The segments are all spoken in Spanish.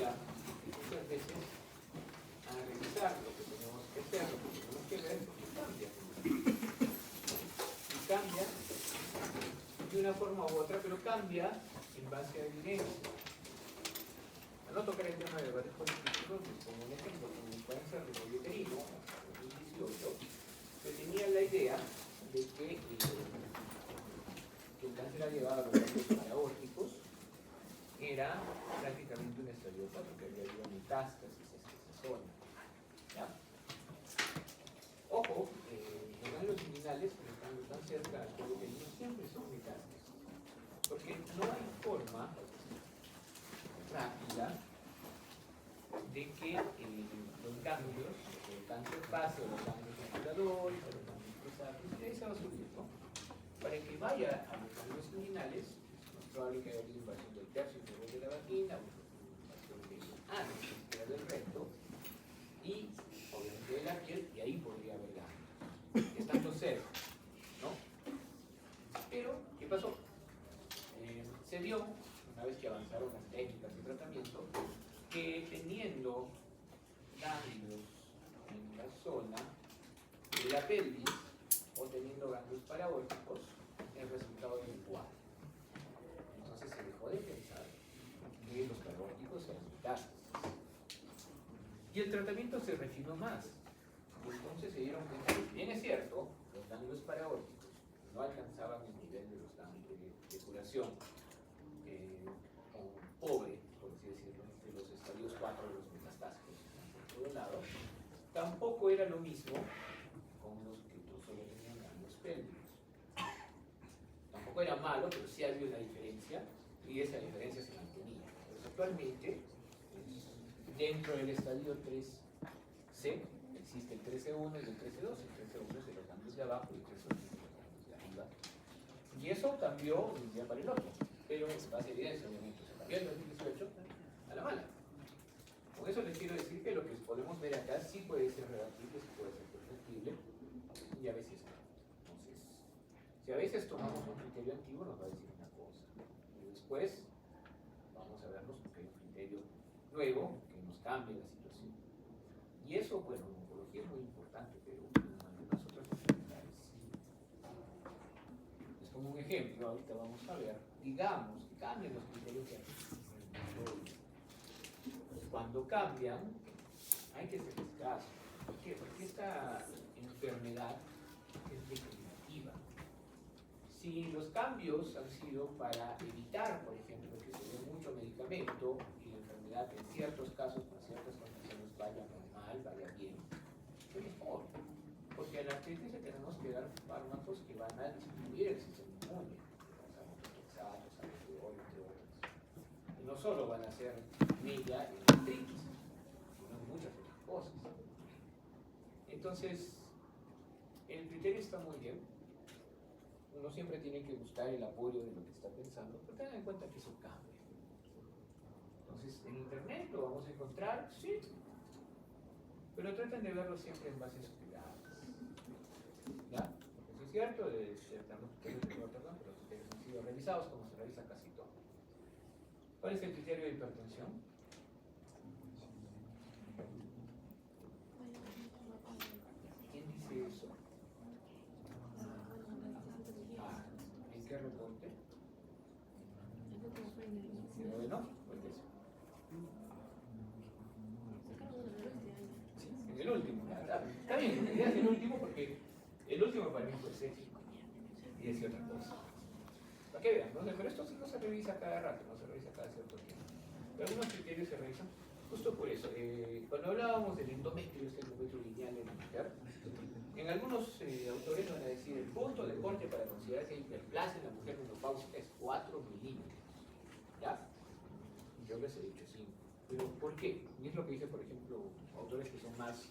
obliga muchas veces a revisar lo que tenemos que hacer, lo que tenemos que ver, porque cambia. Y cambia de una forma u otra, pero cambia en base a evidencia. Al no tocar el tema de debates políticos, como un ejemplo, como pueden ser de Bolleterino, en 2018, se tenía la idea de que el cáncer ha llevado a los ganglios paraórticos era prácticamente un estadio 4, que había habido metástasis en esa zona. ¿Ya? Ojo, los ganglios liminales, como están tan cerca del cuello uterino, siempre son metástasis, porque no hay forma rápida de que los ganglios, el cáncer pase a los ganglios circuladores, a los ganglios prosáticos, y ahí se va subiendo. Para que vaya a los ganglios liminales, es más probable que haya invasión del tercio inferior de la vagina, o invasión del ano, ni siquiera del recto, y obviamente de la piel, y ahí podría haber ganglios, estando cerca, ¿no? Pero, ¿qué pasó? Se vio, una vez que avanzaron las técnicas de tratamiento, que teniendo ganglios en la zona de la pelvis o teniendo ganglios paraórticos, el resultado era igual. Entonces se dejó de pensar que los paraórticos eran metástasis. Y el tratamiento se refinó más. Y entonces se dieron cuenta que, bien es cierto, los ganglios paraórticos no alcanzaban el nivel de los ganglios de curación pobre, por así decirlo, de los estadios 4 de los metastásicos por todo lado. Tampoco era lo mismo con los que solo tenían ganglios pélvicos. Tampoco era malo, pero sí había una diferencia, y esa diferencia se mantenía. Entonces, actualmente, dentro del estadio 3C, existe el 13-1 y el 13-2. El 13-1 es de los ganglios de abajo y el 13-2 es de los ganglios de arriba. Y eso cambió de un día para el otro, pero en base a evidencia, obviamente. Se cambió en 2018 a la mala. Con eso les quiero decir que lo que podemos ver acá sí puede ser rebatible, sí puede ser perfectible, y a veces no. Entonces, si a veces tomamos un criterio antiguo, nos va a decir una cosa, y después vamos a vernos porque hay un criterio nuevo que nos cambia la situación. Y eso, bueno, en oncología es muy importante, pero en algunas otras enfermedades sí. Es como un ejemplo, ahorita vamos a ver, digamos que cambian los criterios que hay. Cuando cambian, hay que hacerles caso. ¿Por qué? Porque esta enfermedad es definitiva. Si los cambios han sido para evitar, por ejemplo, que se dé mucho medicamento y la enfermedad en ciertos casos, con ciertas condiciones, vaya normal, vaya bien, es mejor. Porque a la artritis le tenemos que dar fármacos que van a disminuir el sistema inmune, entre otras. Y no solo van a ser mella y artritis, sino muchas otras cosas. Entonces, el criterio está muy bien. Uno siempre tiene que buscar el apoyo de lo que está pensando, pero tengan en cuenta que eso cambia. Entonces, en internet lo vamos a encontrar, sí, pero traten de verlo siempre en bases privadas. ¿Ya? Eso es cierto, tenemos criterios de Rotterdam, pero los criterios han sido revisados como se revisa casi todo. ¿Cuál es el criterio de hipertensión? ¿Quién dice eso? ¿En qué reporte? Bueno, pues eso. Sí, en el último. Está bien, la idea es el último porque el último para mí fue ético y decía otra cosa. Para que vean, ¿no? Pero esto sí no se revisa cada rato, no se revisa cada cierto tiempo. Pero algunos criterios se revisan justo por eso. Cuando hablábamos del endometrio, este endometrio lineal en la mujer, en algunos autores van a decir el punto de corte para considerar que hay hiperplasia en la mujer menopáusica es 4 milímetros. ¿Ya? Yo les he dicho 5. ¿Pero por qué? Y es lo que dice, por ejemplo, autores que son más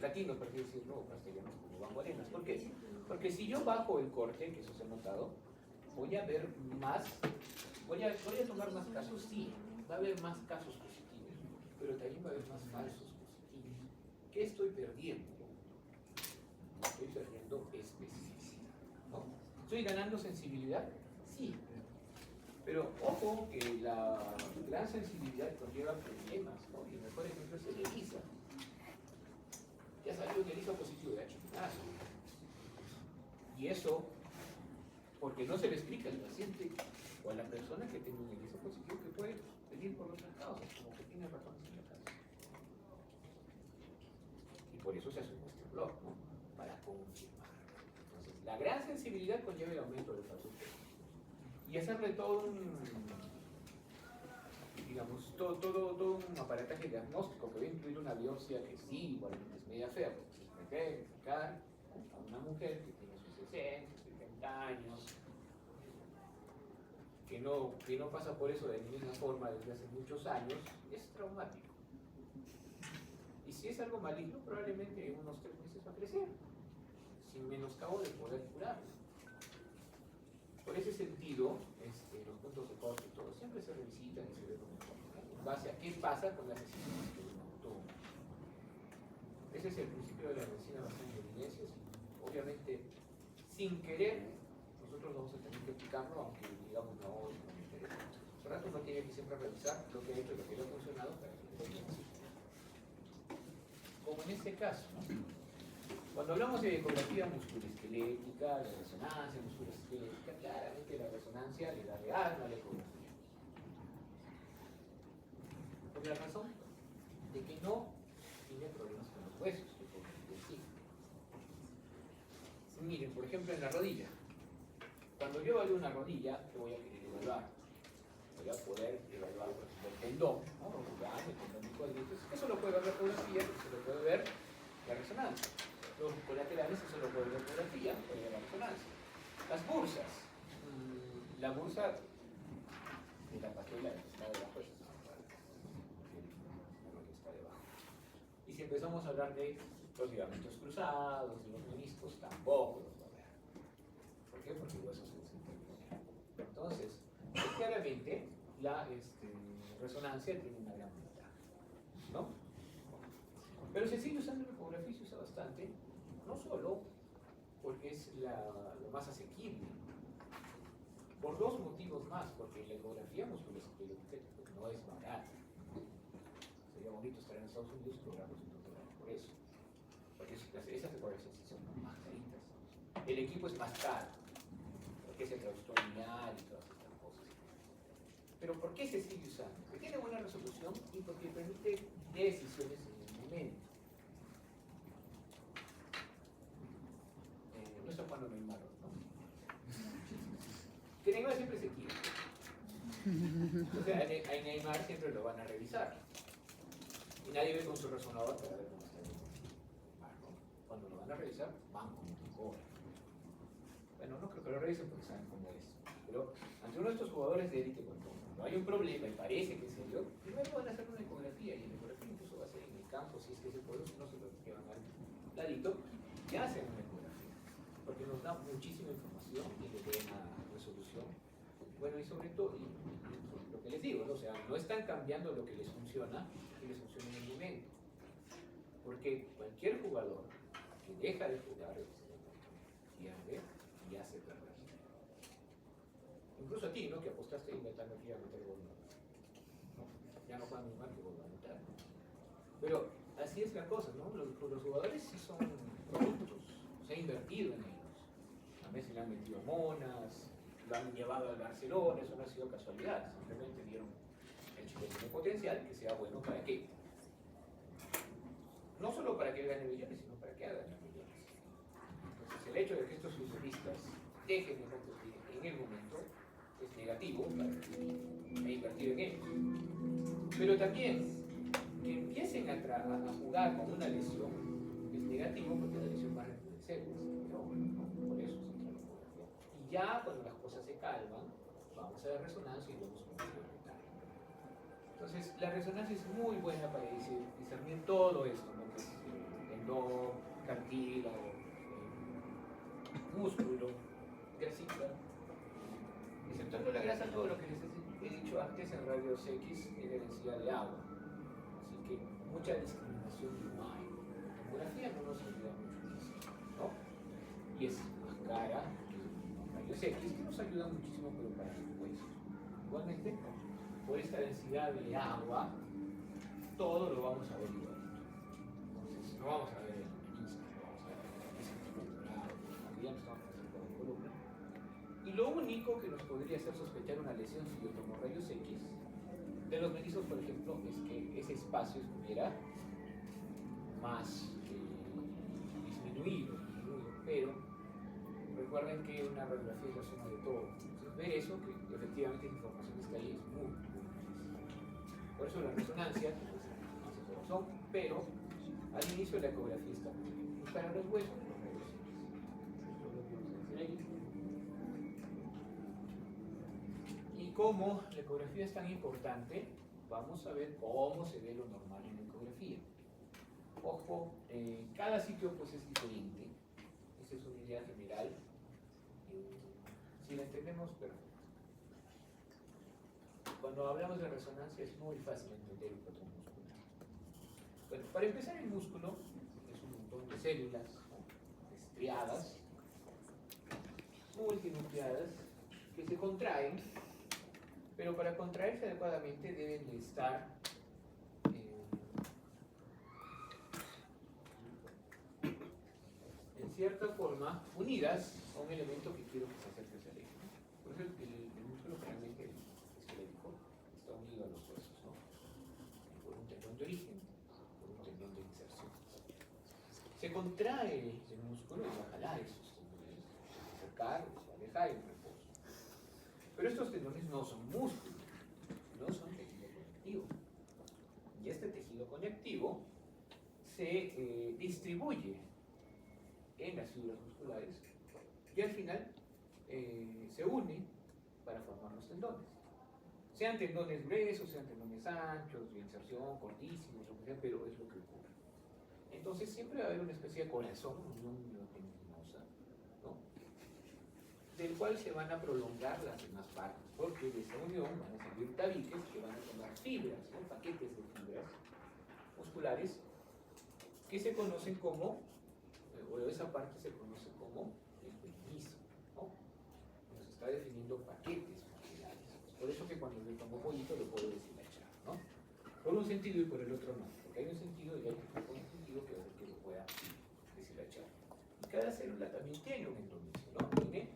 latinos, por así decirlo, o castellanos como Van Guarenas. ¿Por qué? Porque si yo bajo el corte, que eso se ha notado, voy a ver más, voy a tomar más casos, sí, va a haber más casos positivos, pero también va a haber más falsos positivos. ¿Qué estoy perdiendo? Estoy perdiendo especificidad, ¿no? ¿Estoy ganando sensibilidad? Sí, Pero ojo que la gran sensibilidad conlleva problemas, ¿no? Y el mejor ejemplo es el ELISA. Ya salió que ELISA positivo de H. Y eso, porque no se le explica al paciente o a la persona que tiene un ELISA positivo que puede venir por otras causas, como que tiene ratones en la casa. Y por eso se hace un muestreo blog, ¿no? Para confirmar. Entonces, la gran sensibilidad conlleva el aumento del falso positivos. Y hacerle todo un, digamos, todo un aparataje diagnóstico que va a incluir una biopsia que sí, igualmente es media fea, porque se puede identificar a una mujer que tiene sus 60, 70 años, que no pasa por eso de ninguna forma desde hace muchos años, es traumático. Y si es algo maligno, probablemente en unos 3 meses va a crecer, sin menoscabo de poder curarlo. Por ese sentido, los puntos de corte y todo siempre se revisitan y se ven en base a qué pasa con las decisiones que uno toma. Ese es el principio de la medicina basada en evidencias y obviamente sin querer nosotros vamos a tener que aplicarlo aunque digamos no me interesa. Por lo tanto uno tiene que siempre revisar lo que ha hecho y lo que le ha funcionado para que le funcione. Como en este caso, ¿no? Cuando hablamos de ecografía musculoesquelética, de resonancia musculoesquelética, claramente la resonancia le da real a la ecografía. Por la razón de que no tiene problemas con los huesos, que por sí. Miren, por ejemplo, en la rodilla. Cuando yo evalúo una rodilla, ¿qué voy a querer evaluar? Voy a poder evaluar, por ejemplo, el tendón, ¿no? El tendón de cuadritos. Eso lo puede ver la ecografía, eso lo puede ver la resonancia. Los colaterales, eso lo puede ver la ecografía, puede ver la resonancia. Las bursas. La bursa de la patela que está debajo, esa es lo que está debajo. Y si empezamos a hablar de los ligamentos cruzados, de los meniscos, tampoco los va a ver. ¿Por qué? Porque el hueso se desintegra. Entonces, claramente, la resonancia tiene una gran ventaja, ¿no? Pero se sigue usando la ecografía y se usa bastante, no solo porque es lo más asequible, por 2 motivos más, porque la ecografía musculoesquelética no es barata. Sería bonito estar en Estados Unidos y cobrarlos $1 por eso. Porque esas ecografías sí son más caritas. El equipo es más caro, porque es el traductor lineal y todas estas cosas. Pero ¿por qué se sigue usando? Porque tiene buena resolución y porque permite decisiones en el momento. No está jugando Neymar, ¿no? Que Neymar siempre se quiere. O sea, a Neymar siempre lo van a revisar. Y nadie ve con su resonador para ver cómo está el Neymar, ¿no? Cuando lo van a revisar, van con un cobra. Bueno, no creo que lo revisen porque saben cómo es. Pero ante uno de estos jugadores de élite, cuando hay un problema y parece que es serio, primero van a hacer una ecografía. Y la ecografía incluso va a ser en el campo, si es que se puede, si no se lo llevan al ladito, y hacen una ecografía. Porque nos da muchísima información y le da una resolución. Bueno, y sobre todo, lo que les digo, ¿no? O sea, no están cambiando lo que les funciona y les funciona en el momento. Porque cualquier jugador que deja de jugar pierde y hace perder. Incluso a ti, ¿no? Que apostaste inventando que iba a meter gol. ¿No? Ya no juegan muy mal que vuelvan a meter. Pero así es la cosa, ¿no? Los jugadores sí son productos, se ha invertido en ellos. A Messi le han metido monas, lo han llevado al Barcelona, eso no ha sido casualidad, simplemente vieron el chico tiene potencial, que sea bueno para qué. No solo para que gane millones, sino para que hagan millones. Entonces el hecho de que estos futbolistas dejen de competir en el momento es negativo para invertir en ellos. Pero también que empiecen a jugar con una lesión es negativo porque la lesión va a reproducirse. Por eso se entra la ecografía. Y ya cuando las cosas se calman, vamos a la resonancia y vemos cómo se replica. Entonces, la resonancia es muy buena para discernir todo esto, ¿no? Que es tendón, cartílago, músculo, grasita. Exceptuando la grasa, todo lo que les he dicho antes en rayos X es la densidad de agua. Así que mucha discriminación no hay. La tomografía no nos ayuda mucho en eso, ¿no? Y es más cara que los rayos X, que nos ayudan muchísimo, pero para los huesos. igualmente, por esta densidad de agua, todo lo vamos a ver igual. Entonces, no vamos a ver el mecanismo, no vamos a ver el centímetro grado, aquí ya no estamos haciendo la columna. Y lo único que nos podría hacer sospechar una lesión si yo tomo rayos X de los meniscos, por ejemplo, es que ese espacio estuviera más disminuido, pero recuerden que una radiografía es la suma de todo. Entonces, ver eso, que efectivamente la información está ahí, es muy difícil. Por eso la resonancia, que puede ser resonancia corazón, pero al inicio de la ecografía está muy bien. Y para los huesos, los rayos X. Esto es lo que vamos a hacer ahí. Y como la ecografía es tan importante, vamos a ver cómo se ve lo normal en la ecografía. Ojo, cada sitio pues es diferente. Esa es una idea general. Si la entendemos, perfecto. Cuando hablamos de resonancia es muy fácil entender el patrón muscular. Bueno, para empezar, el músculo es un montón de células, ¿no?, estriadas, multinucleadas, que se contraen, pero para contraerse adecuadamente deben de estar en cierta forma unidas a un elemento que quiero que se acerque hacia el eje, ¿no? Por eso el músculo realmente esquelético está unido a los huesos, ¿no? Por un tendón de origen, por un tendón de inserción. Se contrae el músculo y va a jalar esos tendones, se va a acercar o se va a alejar en reposo. Pero estos tendones no son músculos, no son tejido conectivo. Y este tejido conectivo se distribuye en las fibras musculares y al final se une para formar los tendones. Sean tendones gruesos, sean tendones anchos, de inserción, cortísimos, lo que sea, pero es lo que ocurre. Entonces siempre va a haber una especie de corazón, unión miotendinosa, ¿no?, del cual se van a prolongar las demás partes, porque de esa unión van a salir tabiques que van a tomar fibras, ¿no?, paquetes de fibras musculares que se conocen como, o esa parte se conoce como el menisco, ¿no? Nos está definiendo paquetes musculares. Por eso que cuando yo tomo pollito lo puedo deshilachar, ¿no? Por un sentido y por el otro no, porque hay un sentido y hay un sentido que hace que lo pueda deshilachar. Y cada célula también tiene un endomisio, ¿no? Tiene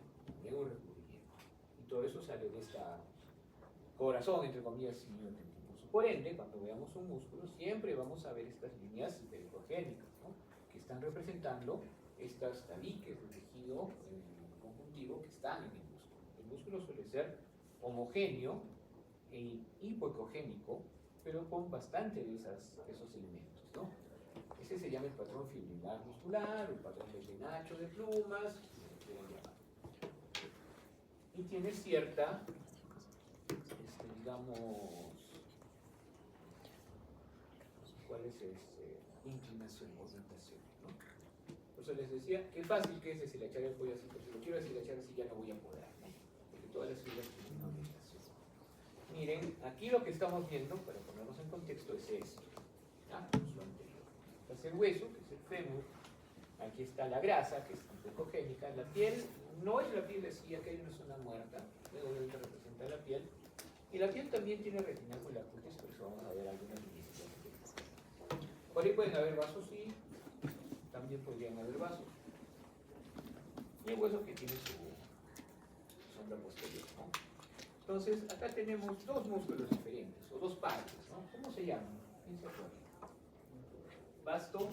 un recubrimiento. Y todo eso sale de esta corazón, entre comillas, miotendinoso. Por ende, cuando veamos un músculo, siempre vamos a ver estas líneas hipericogénicas, ¿no?, que están representando estas tabiques de tejido conjuntivo que están en el músculo. El músculo suele ser homogéneo e hipoecogénico, pero con bastante de esos elementos, ¿no? Ese se llama el patrón fibrilar muscular, el patrón de penacho de plumas, como quieran llamar. Y tiene cierta, digamos, ¿cuál es inclinación, orientación, ¿no? Por eso les decía, qué fácil que es deshilachar el pollo así, pero si lo quiero deshilachar así ya no voy a poder, ¿no?, porque todas las fibras tienen una orientación. Miren, aquí lo que estamos viendo, para ponernos en contexto, es esto, ¿ya?, lo anterior. Este es el hueso, que es el fémur. Aquí está la grasa, que es ecogénica. La piel no es la piel así, acá hay una zona muerta, luego representa la piel. Y la piel también tiene retinaculum cutis, por eso vamos a ver algunas líneas. Por ahí pueden haber vasos, sí, también podrían haber vasos. Y el hueso que tiene su sombra posterior, ¿no? Entonces, acá tenemos dos músculos diferentes, o dos partes, ¿no? ¿Cómo se llaman? Piensa por ahí. Vasto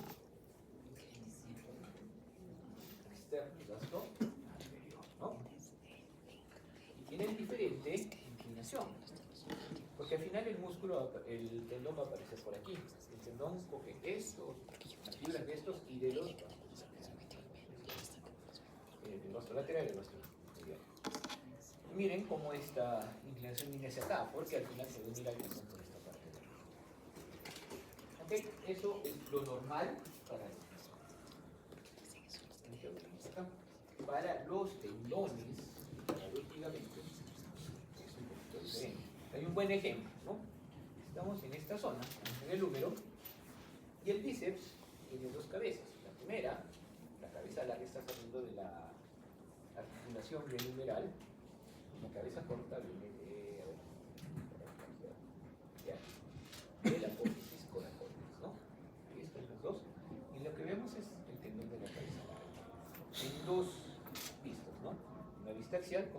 externo y vasto anterior, ¿no? Y tienen diferente inclinación, porque al final el músculo, el tendón va a aparecer por aquí. El tendón coge estos, las fibras de estos y de los vastos laterales. El vasto lateral y el vasto medial. Miren cómo esta inclinación viene hacia acá, porque al final se ve la inclinación por esta parte de arriba. Ok, eso es lo normal para los para los tendones, para los ligamentos, es un poquito diferente. Hay un buen ejemplo, ¿no? Estamos en esta zona, en el húmero, y el bíceps tiene dos cabezas. La primera, la cabeza la que está saliendo de la articulación glenumeral, la cabeza corta viene de,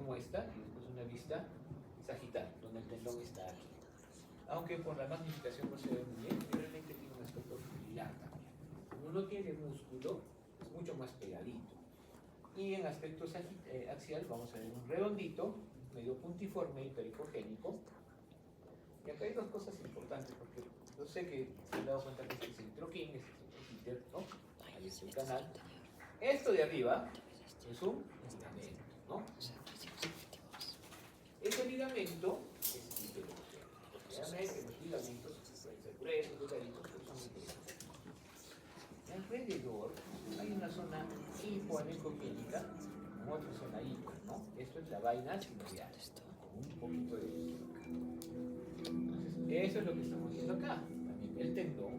como esta, y después una vista sagital, donde el tendón está aquí. Aunque por la magnificación no se ve muy bien, realmente tiene un aspecto similar también. Como no tiene músculo, es mucho más pegadito. Y en aspecto axial vamos a ver un redondito, medio puntiforme y pericogénico. Y acá hay dos cosas importantes, porque yo sé que se han dado cuenta que este es el troquín, este es el Twitter, ¿no? Ahí es el canal. Esto de arriba es un ligamento, ¿no? Ese ligamento es hiperogénico. Realmente los ligamentos pueden ser gruesos, delgaditos, pero son hiperogénicos. Alrededor hay una zona hipoanecogénica, con otra zona hipo, ¿no? Esto es la vaina sinovial, con un poquito de líquido acá. Entonces, eso es lo que estamos viendo acá. También el tendón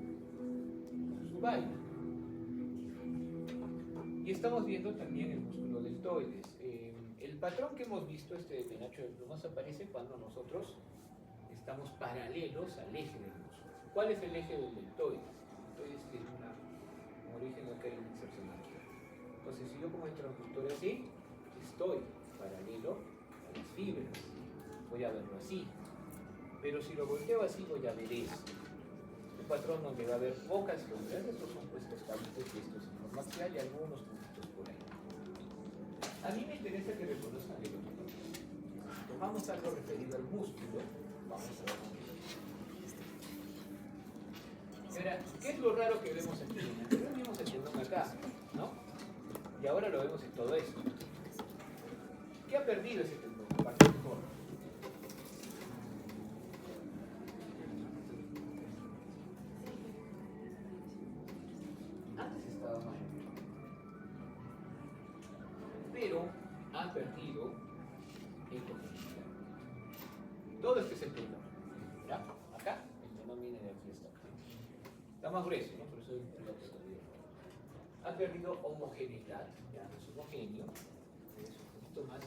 con su vaina. Y estamos viendo también el músculo deltoides. El patrón que hemos visto, este de penacho de plumas, aparece cuando nosotros estamos paralelos al eje del músculo. ¿Cuál es el eje del deltoides? El deltoides tiene un origen acá en excepcional. Entonces, si yo como el transductor así, estoy paralelo a las fibras. Voy a verlo así. Pero si lo volteo así, voy a ver esto. Un patrón donde va a haber pocas sombras. Estos son puestos cabitos y estos en forma axial y algunos puntitos por ahí. A mí me interesa que reconozcan el otro. Si tomamos algo referido al músculo, vamos a ver. Y ahora, ¿qué es lo raro que vemos aquí? Anterior vimos el tendón acá, ¿no? Y ahora lo vemos en todo esto. ¿Qué ha perdido ese tendón? Aparte del corno. Antes estaba mal. Pero ha perdido ecogenicidad. Todo este es el tendón. ¿Ya? Acá, el tendón viene de aquí hasta acá. Está más grueso, ¿no? Por eso es el otro todavía. Ha perdido homogeneidad, ya no es homogéneo, es un poquito más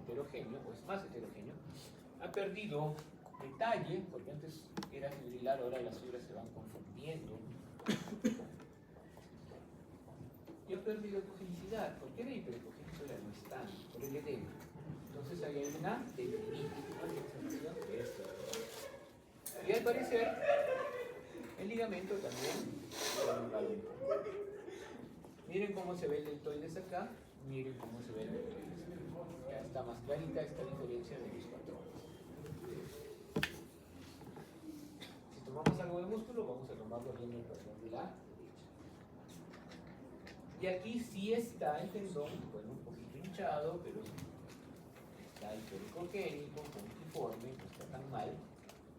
heterogéneo, o es más heterogéneo. Ha perdido detalle, porque antes era fibrilar, ahora las fibras se van confundiendo. Y ha perdido ecogenicidad. ¿Por qué la hiperecogenicidad ahora no está? Por el edema. Entonces ahí hay una tendinitis, ¿no? Y al parecer, el ligamento también se ha anulado un poco. Miren cómo se ve el deltoides acá, miren cómo se ve el deltoides acá. Ya está más clarita esta diferencia de los patrones. Si tomamos algo de músculo, vamos a tomarlo viendo el patrón de la derecha. Y aquí sí está el tendón, bueno, un poquito hinchado, pero está hipericogénico, puntiforme, no está tan mal.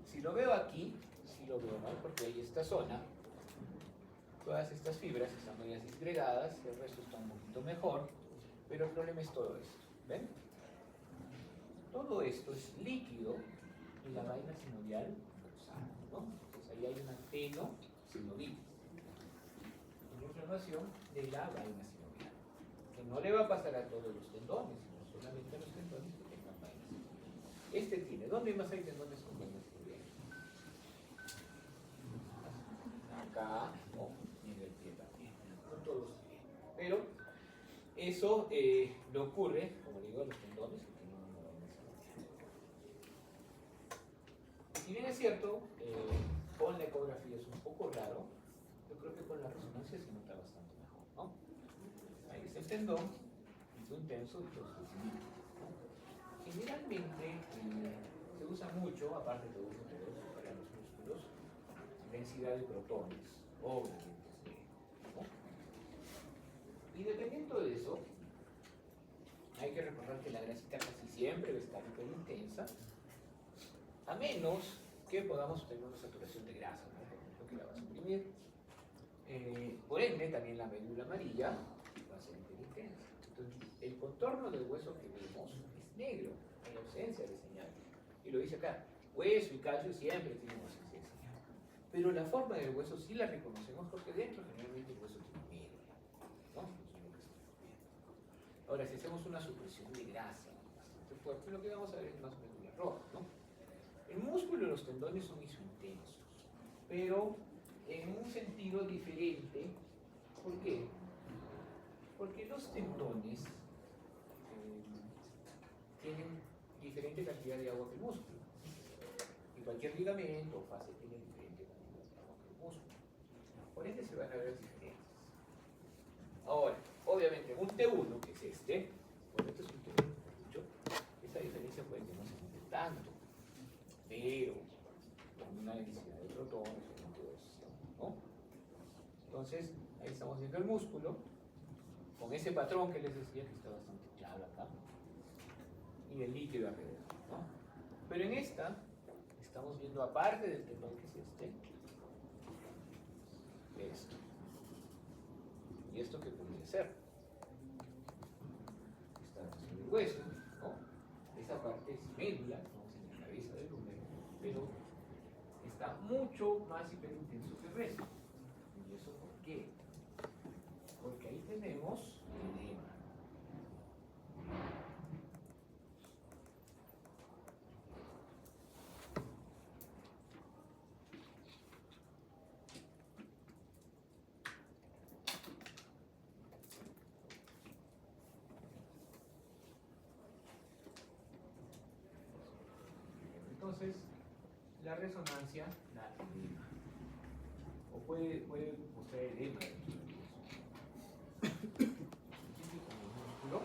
Si lo veo aquí, sí lo veo mal, porque hay esta zona. Todas estas fibras están medias disgregadas, el resto está un poquito mejor, pero el problema es todo esto. ¿Ven? Todo esto es líquido y la vaina sinovial forzada, ¿no? Entonces ahí hay una tenosinovitis, una inflamación de la vaina sinovial, que no le va a pasar a todos los tendones, sino solamente a los tendones que tengan vaina sinovial. Este tiene, ¿dónde más hay tendones con vaina sinovial? Acá, ¿no? Y en el pie también, no todos tienen. Pero eso le ocurre, como digo, a los tendones que tienen una vaina sinovial. Si bien es cierto, con la ecografía es un poco raro, yo creo que con la resonancia se nota bastante mejor, ¿no? Ahí es el tendón, y un tenso y los tendinitis, ¿no? Generalmente se usa mucho, aparte de uso para los músculos, densidad de protones, obviamente, ¿no? Y dependiendo de eso, hay que recordar que la grasita casi siempre va a estar hiper intensa, a menos que podamos tener una saturación de grasa, ¿no? Por ejemplo, que la va a suprimir. Por ende, también la médula amarilla va a ser hiperintensa. Entonces, el contorno del hueso que vemos es negro, en ausencia de señal. Y lo dice acá, hueso y calcio siempre tienen ausencia de señal. Pero la forma del hueso sí la reconocemos porque dentro generalmente el hueso tiene médula, ¿no? Eso es lo que estamos viendo. Ahora, si hacemos una supresión de grasa bastante fuerte, lo que vamos a ver es más médula roja, ¿no? El músculo y los tendones son isointensos, pero en un sentido diferente. ¿Por qué? Porque los tendones tienen diferente cantidad de agua que el músculo. Y cualquier ligamento o fase tiene diferente cantidad de agua que el músculo. Por ende se van a ver diferencias. Ahora, obviamente, un T1, que es este, bueno, esto es un T1, mucho, esa diferencia puede que no se note tanto, pero con una densidad de protones o un T2, ¿no? Entonces, ahí estamos viendo el músculo, con ese patrón que les decía que está bastante claro acá, y el líquido alrededor, ¿no? Pero en esta, estamos viendo aparte del tendón que es esto. ¿Y esto qué podría ser? Esta región del hueso, ¿no? Esa parte es media, estamos en la cabeza del húmero, pero está mucho más hiperintenso que el resto. ¿Y eso por qué? Porque ahí tenemos edema. Entonces, la resonancia da edema. O puede mostrar edema dentro del hueso. Como el músculo.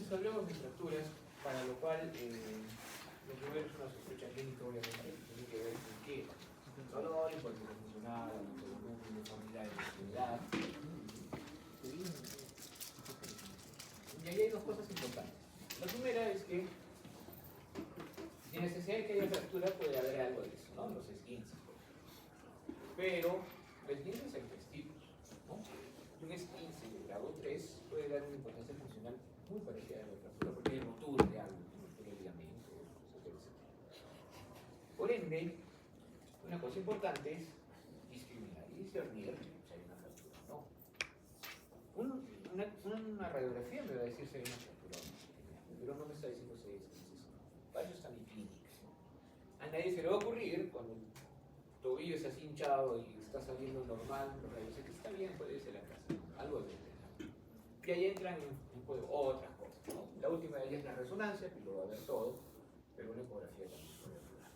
Entonces hablemos de fracturas, para lo cual lo primero es una sospecha clínica, obviamente, que tiene que ver con qué. Dolor, impotencia funcional, uniformidad de la extremidad. Y ahí hay dos cosas importantes. La primera es que, sin necesidad de que haya fractura, puede haber algo de eso, ¿no? Los esguinces. Pero los esguinces hay tres tipos, ¿no? Un esguince de grado 3 puede dar una impotencia funcional muy parecida a la fractura, porque hay rotura de algo, rotura de ligamento, etc. Por ende, una cosa importante es discriminar y discernir si hay una fractura o no. Una radiografía me va a decir si hay una fractura o no, pero no me está diciendo si hay esguinces o no. Para eso está mi clínica. A nadie se le va a ocurrir, cuando el tobillo está así hinchado y está saliendo normal, radiografía que está bien, puede irse a la casa, algo de eso. Y ahí entran en juego otras cosas, ¿no? La última de ellas es la resonancia, que lo va a ver todo, pero una ecografía también puede ayudar.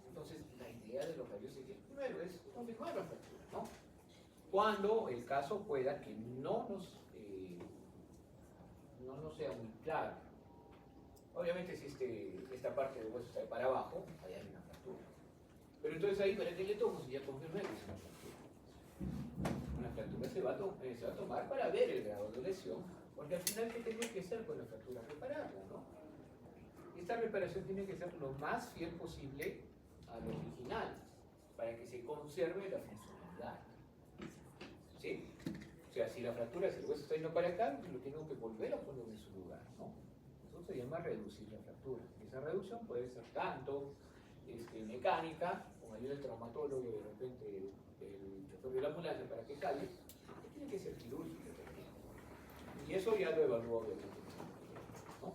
Entonces, la idea de los rayos X primero es confirmar la fractura, ¿no? Cuando el caso pueda que no nos sea muy claro. Obviamente, si esta parte del hueso está para abajo, ahí hay una fractura. Pero entonces ahí, ¿para qué le tomo? Si ya confirmé que es una fractura. Una fractura se va a tomar para ver el grado de lesión, porque al final, ¿qué tengo que hacer con la fractura? Repararla, ¿no? Esta reparación tiene que ser lo más fiel posible a lo original, para que se conserve la funcionalidad. ¿Sí? O sea, si la fractura, si el hueso está yendo para acá, lo tengo que volver a poner en su lugar, ¿no? Eso se llama reducir la fractura. Esa reducción puede ser tanto mecánica, con ayuda del traumatólogo, de repente el chofer de la ambulancia para que cale, que tiene que ser quirúrgica también. Y eso ya lo evalúa obviamente, ¿no?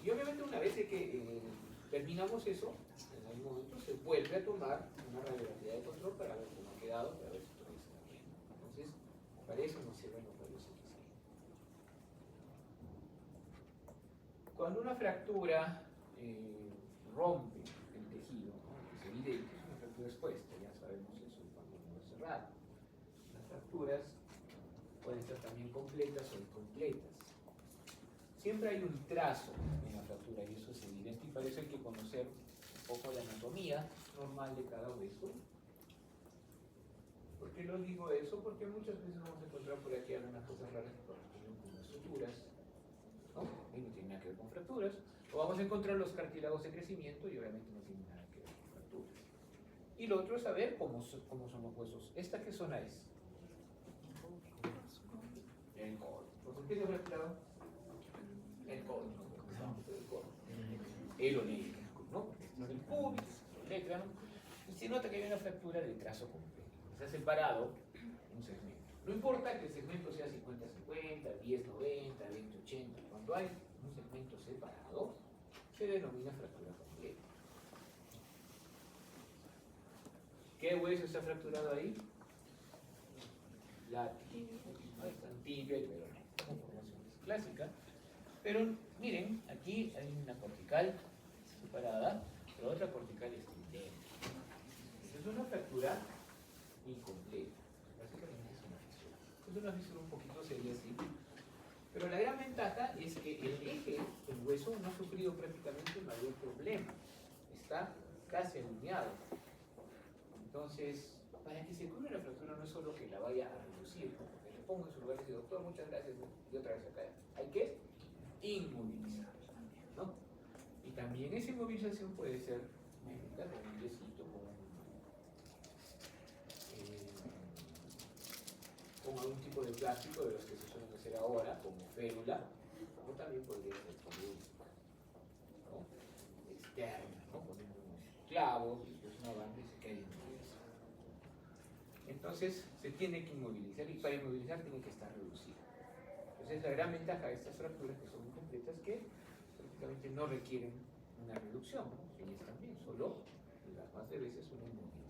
Y obviamente una vez que terminamos eso, en algún momento se vuelve a tomar una radiografía de control para ver cómo ha quedado, para ver si todo está bien. Entonces, para eso nos sirven los rayos X. Cuando una fractura rompe el tejido, ¿no? Es evidente, es una fractura expuesta, ya sabemos eso cuando no es cerrado. Las fracturas pueden ser también completas o incompletas. Siempre hay un trazo en la fractura y eso es evidente, y para eso hay que conocer un poco la anatomía normal de cada hueso. ¿Por qué lo digo eso? Porque muchas veces vamos a encontrar por aquí algunas cosas raras que corresponden con las suturas, ¿no? Y no tiene nada que ver con fracturas. O vamos a encontrar los cartílagos de crecimiento y obviamente no tiene nada que ver con fracturas. Y lo otro es saber cómo son los huesos. ¿Esta qué zona es? El codo. ¿Por qué se ha fracturado? El codo. El oleico, ¿no? Este es el pubis, el olecrano. Y se nota que hay una fractura del trazo completo. Se ha separado un segmento. No importa que el segmento sea 50-50, 10-90, 20-80. Cuando hay un segmento separado, se denomina fractura completa. ¿Qué hueso está fracturado ahí? La tibia y peroné, como formaciones clásicas. Pero miren, aquí hay una cortical separada, pero otra cortical estridente. Es una fractura incompleta. Básicamente es una fisura. Es una fisura un poquito seria, sí. Pero la gran ventaja es que el eje del hueso no ha sufrido prácticamente mayor problema. Está casi alineado. Entonces, para que se cure la fractura no es solo que la vaya a reducir, ¿no? Porque le pongo en su lugar y digo, doctor, muchas gracias, y otra vez acá. Hay que inmovilizar, ¿no? Y también esa inmovilización puede ser médica, con un yesito, con algún tipo de plástico de los que se suelen hacer ahora, como férula, o también podría ser quirúrgica, ¿no? Externa, ¿no? Poniendo unos clavos y después una banda y se queda inmovilizada. Entonces se tiene que inmovilizar, y para inmovilizar tiene que estar reducida. Entonces la gran ventaja de estas fracturas que son incompletas es que prácticamente no requieren una reducción, ¿no? Ellas también, solo las más de veces una inmovilización.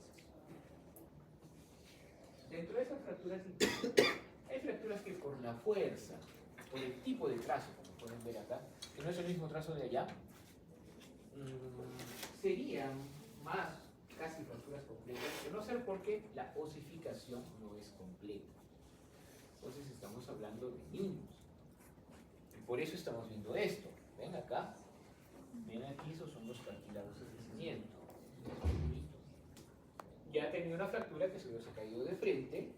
Dentro de esas fracturas hay fracturas que por la fuerza, por el tipo de trazo, como pueden ver acá, que no es el mismo trazo de allá, serían más casi fracturas completas, de no ser porque la osificación no es completa. Entonces estamos hablando de niños. por eso estamos viendo esto. ¿Ven acá? Ven aquí, esos son los cartílagos de crecimiento. Ya tenía una fractura que se ha caído de frente,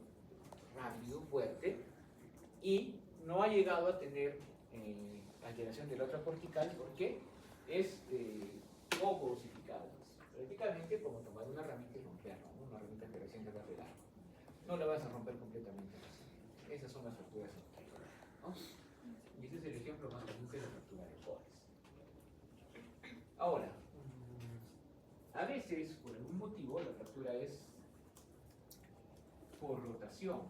rápido, fuerte, y no ha llegado a tener alteración de la otra cortical porque es poco osificada. Prácticamente como tomar una ramita y romperla, ¿no? Una ramita que recién te va a pegar. No la vas a romper completamente. Esas son las fracturas anteriores, ¿no? Y ese es el ejemplo más común de la fractura de Forest. Ahora, a veces, por algún motivo, la fractura es por rotación.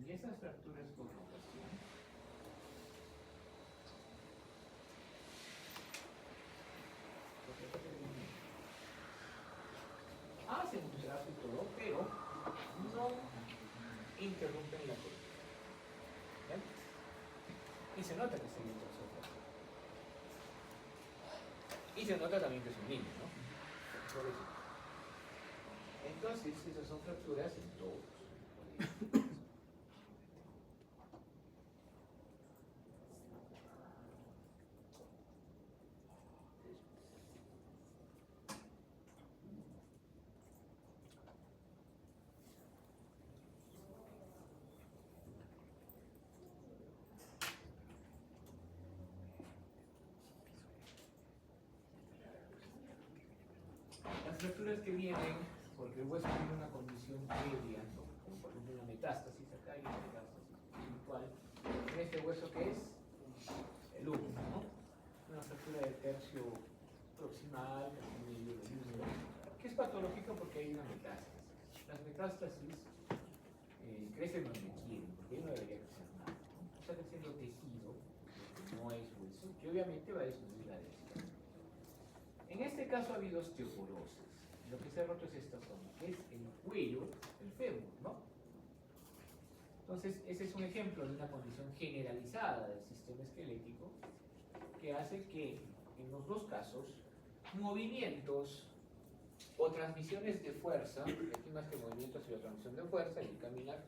Y esas fracturas por rotación hacen un trazo y todo, pero no interrumpen la columna. ¿Ven? Y se nota que se le trazó fractura. Y se nota también que es un niño, ¿no? Por eso. Entonces, esas son fracturas en todos. Las fracturas que vienen porque el hueso tiene una condición previa, ¿no? Como por ejemplo una metástasis acá y una metástasis espiritual. En este hueso que es el último, ¿no? Una fractura del tercio proximal, medio del muslo, que es patológico porque hay una metástasis. Las metástasis crecen donde quieren, porque ahí no debería crecer nada, ¿no? Está creciendo tejido, que no es hueso, que obviamente va a disminuir la densidad. En este caso ha habido osteoporosis. Lo que se ha roto es esta zona, que es el cuello, el fémur, ¿no? Entonces, ese es un ejemplo de una condición generalizada del sistema esquelético que hace que, en los dos casos, movimientos o transmisiones de fuerza, aquí más que movimientos sino transmisión de fuerza y el caminar,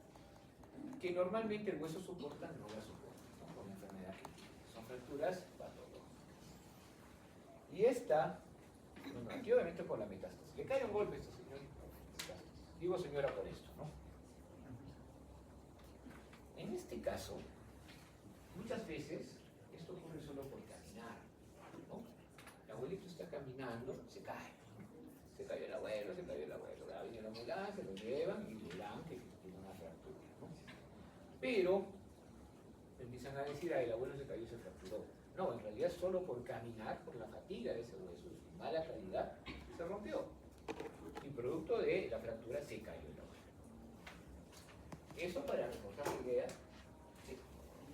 que normalmente el hueso soporta, no la soporta, ¿no? Por la enfermedad que tiene. Son fracturas patológicas. Y esta, bueno, aquí obviamente por la metástasis. Le cae un golpe a este señor. Digo señora por esto, ¿no? En este caso, muchas veces esto ocurre solo por caminar, ¿no? El abuelito está caminando, se cae. Se cayó el abuelo, se cayó el abuelo. Ahora viene la ambulancia, lo llevan y le dan que tiene una fractura, ¿no? Pero empiezan a decir, el abuelo se cayó y se fracturó. No, en realidad solo por caminar, por la fatiga de ese hueso, de su mala calidad, se rompió. Y producto de la fractura se cayó el abuelo. Eso para reforzar la idea. Sí.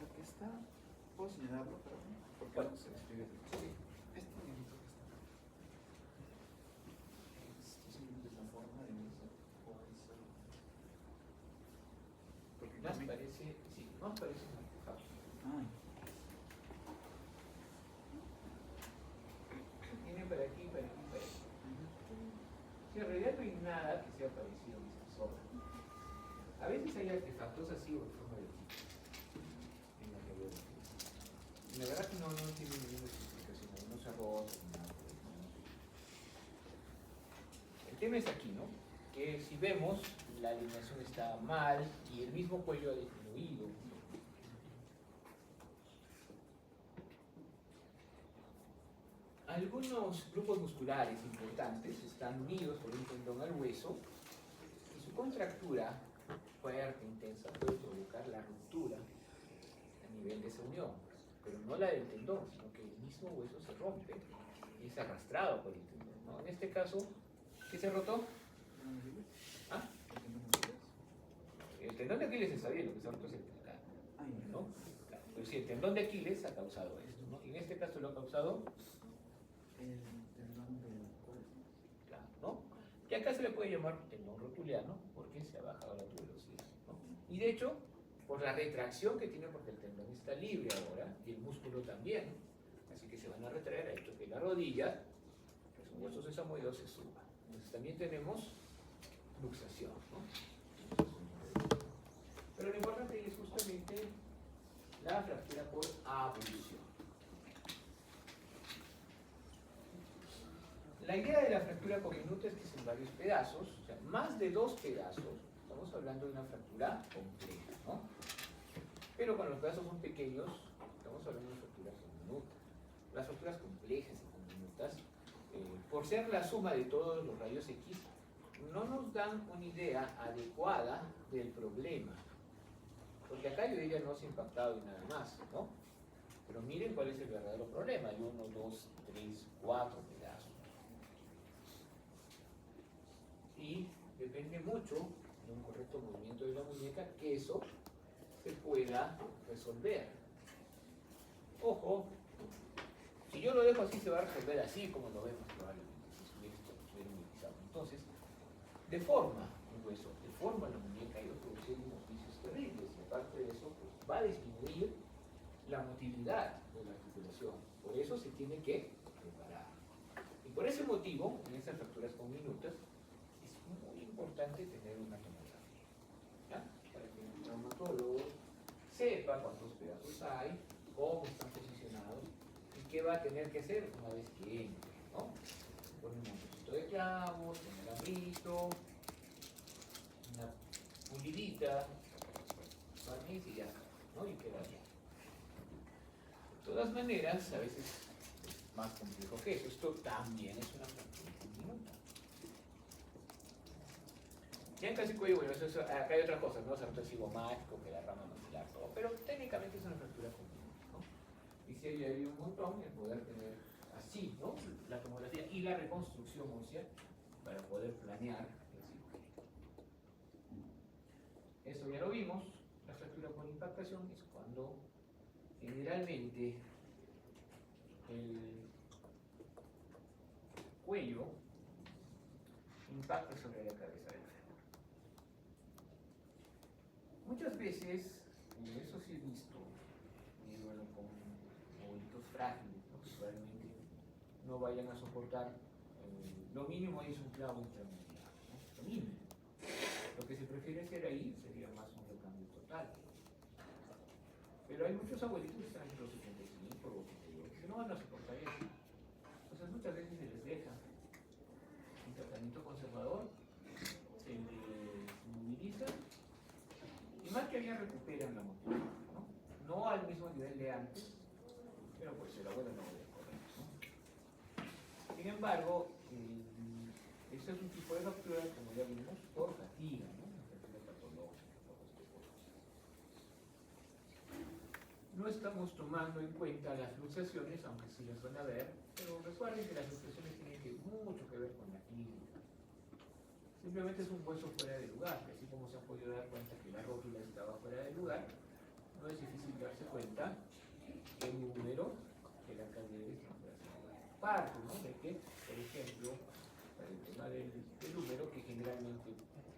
Lo que está, ¿puedo señalarlo? Porque Bueno, se describe. sí. Este dibujito que está acá. Esto simplemente es la forma de eso. Porque Más también. parece, sí, más parece un artefacto. Ah, Tiene para aquí, para aquí, para aquí. Si en realidad no hay nada que sea parecido a esta zona. A veces hay artefactos así o en forma de tipo. En la radiografía. Y la verdad que no tiene ninguna explicación, no se ha roto ni nada por el estilo. El tema es aquí, ¿no? Que si vemos, la alineación está mal y el mismo cuello ha disminuido. Algunos grupos musculares importantes están unidos por un tendón al hueso y su contractura fuerte, intensa, puede provocar la ruptura a nivel de esa unión, pero no la del tendón, sino que el mismo hueso se rompe y es arrastrado por el tendón, ¿no? En este caso, ¿qué se rotó? ¿Ah? El tendón de Aquiles está bien, lo que se ha roto es el calcáneo, ¿no? Claro, pero sí, el tendón de Aquiles ha causado esto, ¿no? Y en este caso lo ha causado el tendón del cuerpo. claro, ¿no? Que acá se le puede llamar tendón rotuliano porque se ha bajado la tuberosidad, ¿no? Y de hecho, por la retracción que tiene, porque el tendón está libre ahora y el músculo también, así que se van a retraer, ha hecho que la rodilla, que son huesos sesamoideos, se suba. Entonces también tenemos luxación, ¿no? Pero lo importante es justamente la fractura por abulsión. La idea de la fractura conminuta es que es en varios pedazos, o sea, más de 2 pedazos. Estamos hablando de una fractura compleja, ¿no? Pero cuando los pedazos son pequeños, estamos hablando de una fractura conminuta. Las fracturas complejas y conminutas, por ser la suma de todos los rayos X, no nos dan una idea adecuada del problema. Porque acá yo diría no se ha impactado y nada más, ¿no? Pero miren cuál es el verdadero problema. Hay 1, 2, 3, 4 pedazos. Y depende mucho de un correcto movimiento de la muñeca que eso se pueda resolver. Ojo, si yo lo dejo así se va a resolver así como lo vemos probablemente si estuviera utilizado. Entonces, deforma el hueso, deforma la muñeca y va a producir unos vicios terribles. Y aparte de eso, pues, va a disminuir la motilidad de la articulación. Por eso se tiene que reparar. Y por ese motivo, en esas fracturas conminutas, es muy importante tener una tomografía, ¿ya? Para que el traumatólogo sepa cuántos pedazos hay, cómo están posicionados y qué va a tener que hacer una vez que entre, ¿no? Poner un montoncito de clavos, un alambrito, una pulidita, barniz y ya está, ¿no? Y queda bien. De todas maneras, a veces es más complejo que eso. Esto también es una fractura conminuta. Ya en casi cuello, bueno, acá hay otras cosas, ¿no? O sea, un cigomático, que la rama maxilar, todo, pero técnicamente es una fractura conminuta, ¿no? Y si hay ahí un montón, el poder tener así, ¿no? La tomografía y la reconstrucción ósea para poder planear el cirugía. Eso ya lo vimos. La fractura por impactación es cuando generalmente el cuello impacta sobre la cabeza del fémur. Muchas veces, y eso sí he visto, y bueno, con movimientos frágiles, ¿no? Que probablemente no vayan a soportar, lo mínimo ahí es un clavo intramuscular, ¿no? Lo mínimo. Lo que se prefiere hacer ahí sería más un recambio total. Pero hay muchos abuelitos que están entre los 75 o 78 que no van a soportar eso. Entonces muchas veces se les deja un tratamiento conservador, se les moviliza y más que bien recuperan la movilidad, ¿no? No al mismo nivel de antes, pero pues el abuelo no puede correr, ¿no? Sin embargo, este es un tipo de fractura, como ya vimos, por fatiga, ¿no? Una fractura patológica, por osteoporosis. No estamos tomando en cuenta las luxaciones, aunque sí las van a ver, pero recuerden que las luxaciones tienen mucho que ver con la clínica. Simplemente es un hueso fuera de lugar, y así como se han podido dar cuenta que la rótula estaba fuera de lugar, no es difícil darse cuenta el número que la cadera está fuera de lugar. Parte, ¿no? De que, por ejemplo, para el tema del número, que generalmente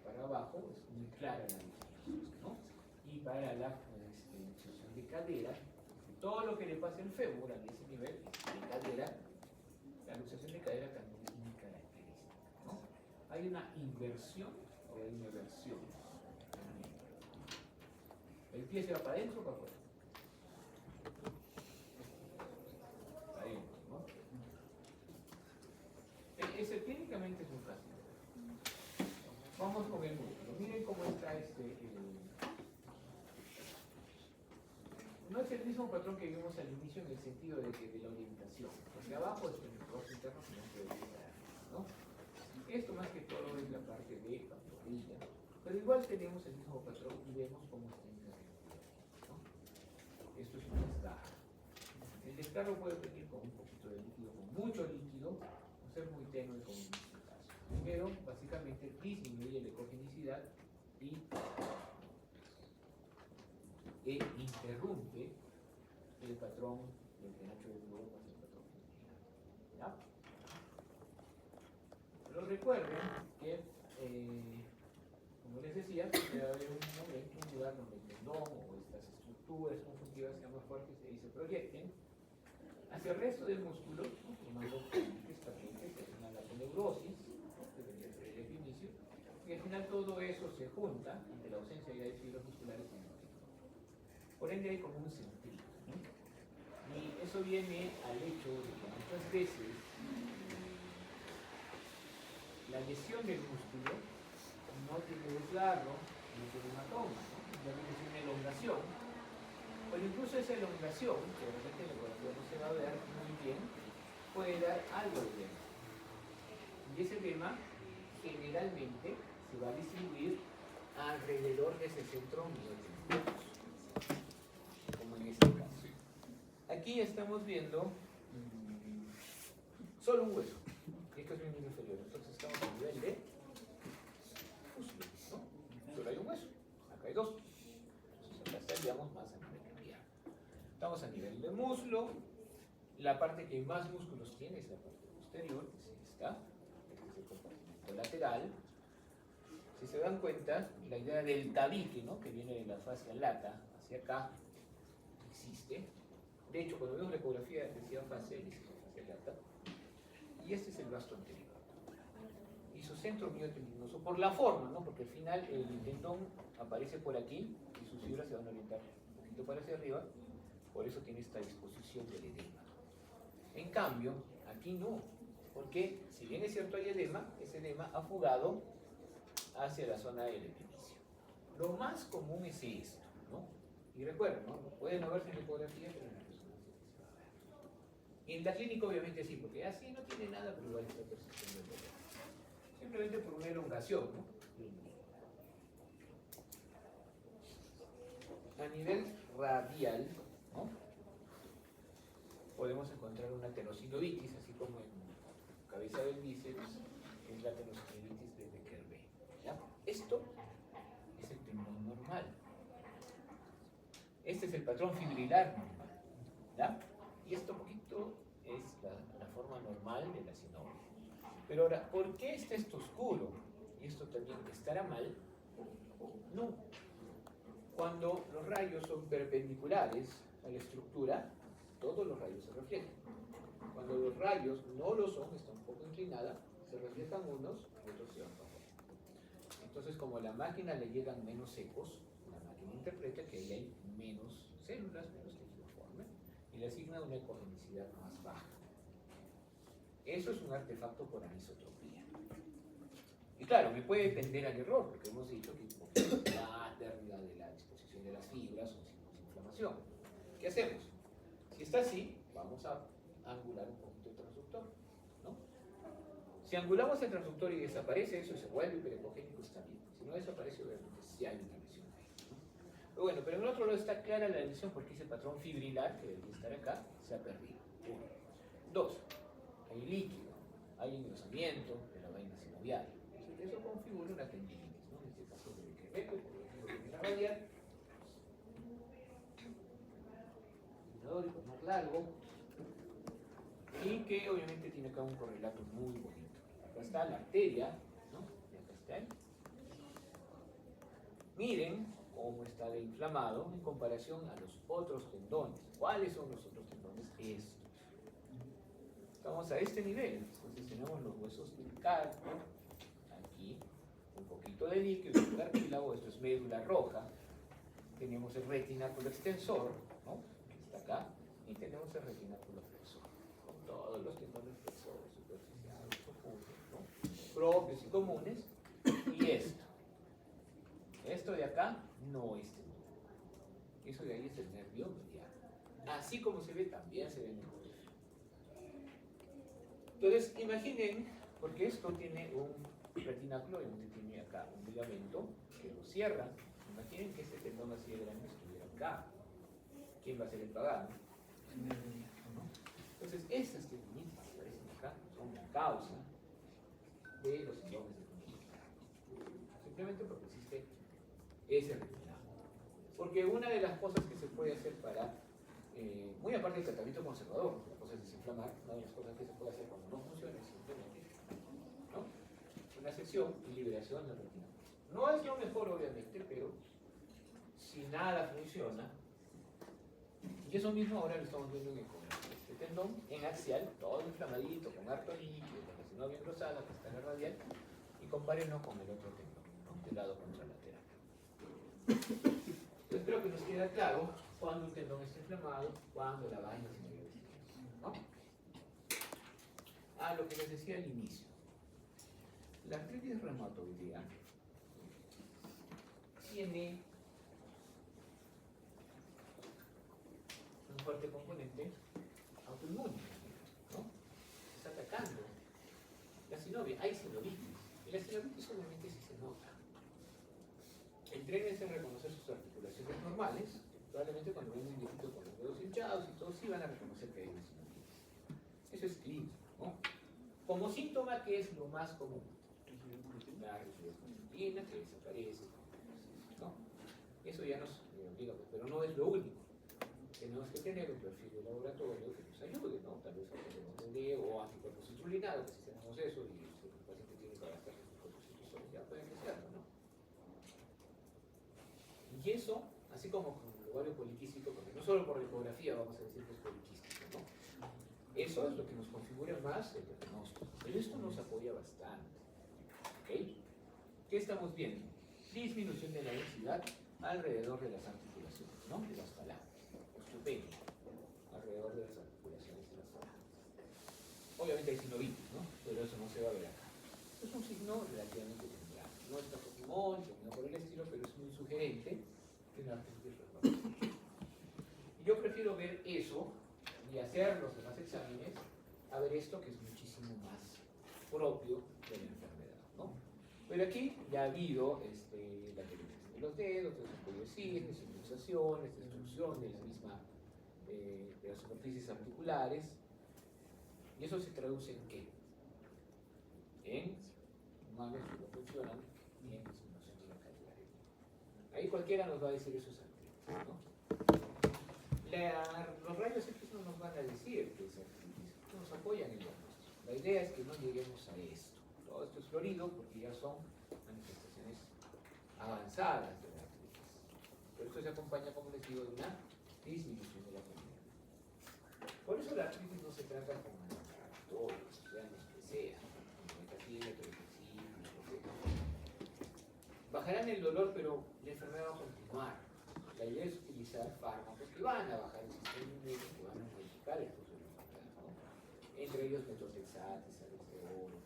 para abajo es muy clara la diferencia, ¿no? Y para la luxación de cadera, todo lo que le pasa al fémur a ese nivel de cadera, la luxación de cadera también es muy característica, ¿no? ¿Hay una inversión o hay una versión? ¿El pie se va para adentro o para afuera? Para adentro, ¿no? Ese técnicamente es muy fácil. Vamos con el músculo. Miren cómo está no es el mismo patrón que vimos al inicio en el sentido de que de la orientación. Porque abajo es el rostro interno, sino que ¿no? Esto más que todo es la parte de pantorrilla. Pero igual tenemos el mismo patrón y vemos cómo está interrumpido, ¿no? Esto es un desgarro. El desgarro puede venir con un poquito de líquido, con mucho líquido, o ser muy tenue como en este caso. Pero básicamente disminuye la ecogenicidad y interrumpe el patrón del penacho del globo más el patrón final. ¿Ya? Pero recuerden que, como les decía, debe haber un momento, un lugar donde el tendón o estas estructuras conjuntivas sean más fuertes y se proyecten hacia el resto del músculo, ¿no? Formando pacientes que hacen una latoneurosis, ¿no? Que debería ser el epinicio, y al final todo eso se junta ante la ausencia ya de fibras musculares en el tendón. Por ende hay como un sentido, ¿no? Y eso viene al hecho de que muchas veces la lesión del músculo no tiene desgarro, no tiene hematoma, ¿no? Simplemente es una elongación. O incluso esa elongación, que realmente en la ecografía no se va a ver muy bien, puede dar algo de edema. Y ese edema generalmente se va a distribuir alrededor de ese centro miotídico, como en este caso. Aquí estamos viendo solo un hueso, y esto es mi miembro inferior, entonces estamos a nivel de muslo, ¿no? Solo hay un hueso, acá hay dos, entonces acá estaríamos más a nivel capilar. Estamos a nivel de muslo, la parte que más músculos tiene es la parte posterior, que es esta, este es el compartimento lateral. Si se dan cuenta, la idea del tabique, ¿no? Que viene de la fascia lata hacia acá, existe. De hecho, cuando vemos la ecografía decía fascia, dice fascia lata. Y este es el vasto anterior. Y su centro miotendinoso, por la forma, ¿no? Porque al final el tendón aparece por aquí y sus fibras se van a orientar un poquito para hacia arriba. Por eso tiene esta disposición del edema. En cambio, aquí no. Porque si bien es cierto hay edema, ese edema ha fugado hacia la zona del epinicio. Lo más común es esto, ¿no? Y recuerden, ¿no? Pueden no verse en la ecografía, pero en la resonancia sí se va a ver. En la clínica obviamente sí, porque así no tiene nada, pero igual está persistiendo el dolor. Simplemente por una elongación, ¿no? A nivel radial, ¿no? Podemos encontrar una tenosinovitis, así como en cabeza del bíceps, que es la tenosinovitis de Becker-Bell. ¿Ya? Esto es el tendón normal. Este es el patrón fibrilar normal. ¿Ya? Y esto poquito es la forma normal de la sinovial. Pero ahora, ¿por qué está esto oscuro? Y esto también estará mal. No. Cuando los rayos son perpendiculares a la estructura, todos los rayos se reflejan. Cuando los rayos no lo son, está un poco inclinada, se reflejan unos y otros se van para afuera. Entonces, como a la máquina le llegan menos secos, la máquina interpreta que ahí hay menos células, menos tejido forme, y le asigna una ecogenicidad más baja. Eso es un artefacto por anisotropía. Y claro, me puede tender al error, porque hemos dicho que la pérdida de la disposición de las fibras o signos de inflamación. ¿Qué hacemos? Si está así, vamos a angular un poquito el transductor, ¿no? Si angulamos el transductor y desaparece eso y se vuelve hiperecogénico, está bien. Si no desaparece, obviamente sí hay una lesión ahí, ¿no? Pero bueno, pero en el otro lado está clara la lesión porque ese patrón fibrilar, que debería estar acá, se ha perdido. Uno. Dos, hay líquido, hay engrosamiento de la vaina sinovial. Entonces, eso configura una tendinitis, ¿no? En este caso de Becker-Bell, por la radial, más largo, y que obviamente tiene acá un correlato muy bonito. Acá está la arteria, ¿no? Y acá está él. Miren cómo está de inflamado en comparación a los otros tendones. ¿Cuáles son los otros tendones? Estos. Estamos a este nivel, entonces tenemos los huesos del carpo, aquí, un poquito de líquido, el cartílago, esto es médula roja, tenemos el retináculo extensor, ¿no? Que está acá, y tenemos el retináculo flexor, con todos los tendones flexores, superficiales, profundos, ¿no? Propios y comunes, y esto de acá no es tendón, eso de ahí es el nervio mediano, así como se ve también se ve en el cuerpo. Entonces, imaginen, porque esto tiene un retináculo y tiene acá un ligamento que lo cierra. Imaginen que este tendón así de grande estuviera acá. ¿Quién va a ser el pagano? Entonces, estas tendinitis que aparecen acá son la causa de los tendones de conjuntivitis. Simplemente porque existe ese retináculo. Porque una de las cosas que se puede hacer para muy aparte del tratamiento conservador, la cosa es desinflamar, una de las cosas que se puede hacer cuando no funciona es simplemente, ¿no? Una sección y liberación del retináculo. No es lo mejor, obviamente, pero si nada funciona, y eso mismo ahora lo estamos viendo en el ecografía. Este tendón en axial, todo inflamadito, con harto líquido, con la sinovial engrosada, que está en la radial, y compárenlo con el otro tendón, ¿no? Del lado contralateral. Yo espero que nos quede claro cuando un tendón está inflamado, cuando la vaina se mueve, ¿no? Lo que les decía al inicio. La artritis reumatoidea tiene un fuerte componente autoinmune, ¿no? Está atacando la sinovial. Hay sinovitis. Y la sinovitis obviamente sí se nota. Entrénense a reconocer sus articulaciones normales. Probablemente cuando ven un viejito con los dedos hinchados y todo, sí van a reconocer que hay una sinovitis. Eso es clínico, ¿no? Como síntoma, ¿qué es lo más común? La rigidez conjuntiva, que desaparece, ¿no? Eso ya nos obliga, pero no es lo único. Tenemos que tener un perfil de laboratorio que nos ayude, ¿no? Tal vez tenemos DD o anticuerpos citrulinados, que si tenemos eso y si el paciente tiene que adaptar sus propios citrusoles, ya pueden hacerlo, ¿no? Y eso, así como con el ovario poliquístico, porque no solo por la ecografía vamos a decir que es poliquístico, ¿no? Eso es lo que nos configura más el diagnóstico. Pero esto nos apoya bastante. ¿Ok? ¿Qué estamos viendo? Disminución de la densidad alrededor de las articulaciones, ¿no? De las falanges. Osteopenia, alrededor de las articulaciones de las falanges. Obviamente hay sinovitis, ¿no? Pero eso no se va a ver acá. Es un signo relativamente temprano. No está Pokémon, no por el estilo, pero es muy sugerente de una artritis reumatoidea. Y yo prefiero ver eso y hacer los demás exámenes a ver esto que es muchísimo más propio de la enfermedad, ¿no? Pero aquí ya ha habido la penetración de los dedos, descomposiciones, sinusaciones, destrucción de la misma, de las superficies articulares, y eso se traduce en ¿qué? En manos que no funcionan y en disminución de la calidad de vida. Ahí cualquiera nos va a decir eso es artritis, ¿no? Los rayos X no nos van a decir que es artritis, nos apoyan en el diagnóstico. La idea es que no lleguemos a esto. Todo esto es florido porque ya son manifestaciones avanzadas de la artritis. Pero esto se acompaña, como les digo, de una disminución de la calidad. Por eso la artritis no se trata con antiinflamatorios, sean los que sean, como metacímetro, bajarán el dolor, pero la enfermedad va a continuar. La idea es utilizar fármacos que van a bajar el sistema inmune, que van a modificar el curso de la enfermedad, ¿no? Entre ellos metotrexato, sales de oro.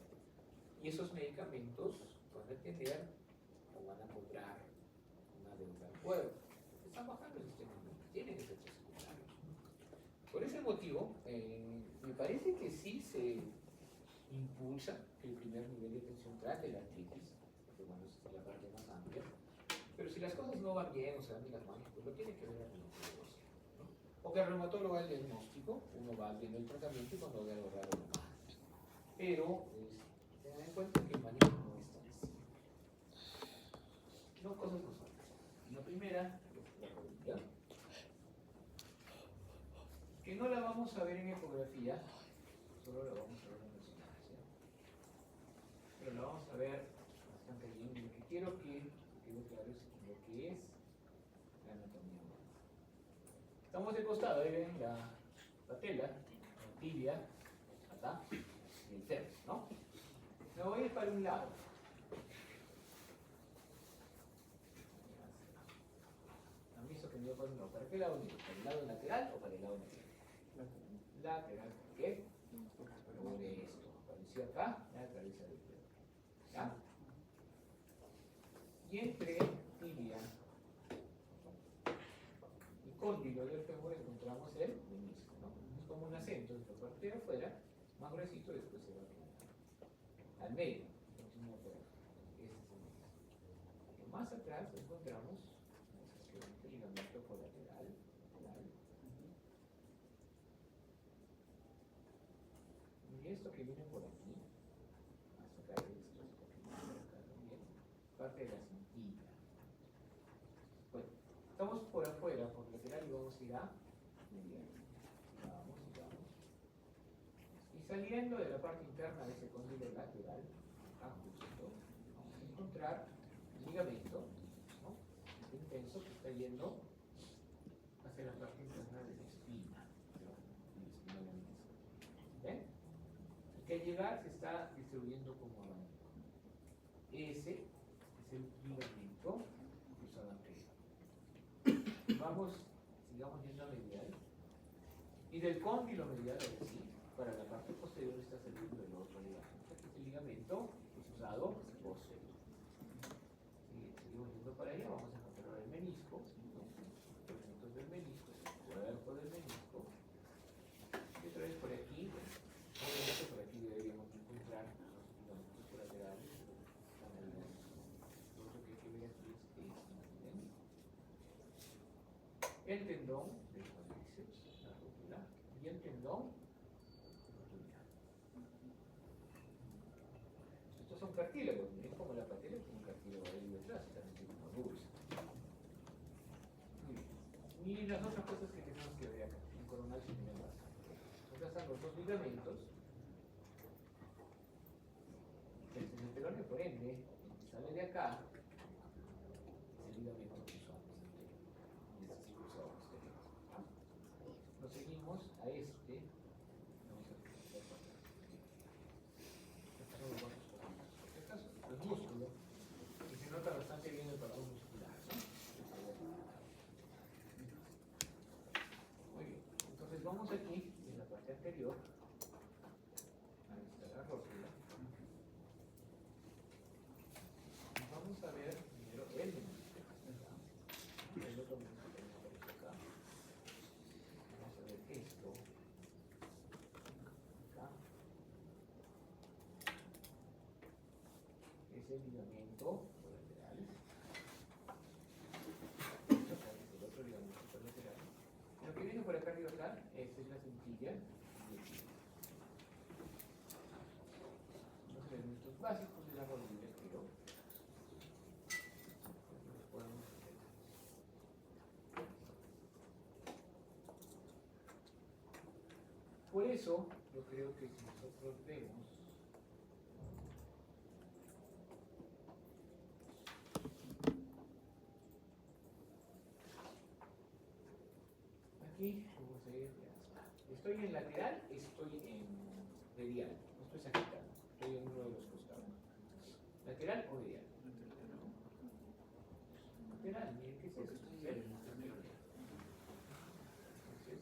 Y esos medicamentos van a tener o van a cobrar una deuda al cuerpo. Están bajando el sistema inmune, tienen efectos secundarios. Por ese motivo, me parece que sí se impulsa que el primer nivel de atención trate la artritis, porque bueno, es la parte más amplia. Pero si las cosas no van bien o se dan de las manos, pues lo tiene que ver el reumatólogo, ¿no? O que el reumatólogo haga el diagnóstico, uno va viendo el tratamiento y cuando ve algo raro lo manda. Pero tengan en cuenta que el manejo no es tan así. No, cosas no son. La primera, la rodilla, que no la vamos a ver en ecografía, solo la vamos a ver en resonancia. Pero la vamos a ver bastante bien. Y lo que quiero que quede claro es lo que es la anatomía humana. Estamos de costado, ahí ven la patela, la tibia, acá, y el fémur, ¿no? Me voy a ir para un lado. Aviso que me voy para un lado. ¿Para qué lado miro? ¿Para el lado lateral o para el lado medial? Lateral, ¿por qué? Por esto. Apareció acá, la cabeza del dedo. ¿Ya? Y entre tibia y cóndilo del fémur encontramos el menisco, ¿no? Es como un acento, de la parte de afuera, más gruesito, después se va al medio. Continúa por acá. Ese es el menisco. Y más atrás encontramos el ligamento colateral. Y esto que viene por aquí, más acá esto, por acá también, parte de la cintilla. Bueno, estamos por afuera, por lateral, y vamos a ir a medial. Vamos. Y saliendo de la parte interna de ese cóndilo lateral, acá justo, vamos a encontrar el ligamento, ¿no? Intenso que está yendo hacia la parte interna de la espina. ¿Ven? Que al llegar se está distribuyendo como abanico. Ese es el ligamento cruzado anterior. Sigamos Y del cóndilo medial, es decir, para la parte posterior está saliendo el otro ligamento. Este es el ligamento cruzado posterior. Seguimos yendo para allá, vamos a encontrar el menisco, fragmentos del menisco, el cuerpo del menisco. Y otra vez por aquí, bueno, obviamente por aquí deberíamos encontrar los ligamentos colaterales. Lo otro que hay que ver aquí es este, ¿bien? El tendón del cuádriceps, la rótula, y el tendón rotuliano. Estos son cartílagos, miren como la patela es un cartílago ahí detrás, también tiene una dulce. Muy bien. Y las otras cosas que tenemos que ver acá, en coronal y en base. Acá están los dos ligamentos. Este es el peroné, por ende, el que sale de acá es el ligamento cruzado posterior. Y este es el cruzado posterior. Lo seguimos a este. Vamos a ver para atrás. Estos son los vasos comunes. Por si acaso, el músculo. Y se nota bastante bien el patrón muscular, ¿no? Muy bien. Entonces vamos aquí, en la parte anterior. Ahí está la rótula. Vamos a ver primero el menisco. El otro menisco también aparece acá. Vamos a ver esto. Acá. Es el ligamento colateral. Acá es el otro ligamento colateral. Lo que viene por acá arriba acá, esta es la cintilla. Los elementos básicos de la rodilla, pero los podemos hacer. Por eso, yo creo que si nosotros vemos aquí, vamos a ir, estoy en lateral, estoy en medial, no estoy sagital, estoy en uno de los costados. ¿Lateral o medial? Lateral, miren qué es esto. Entonces,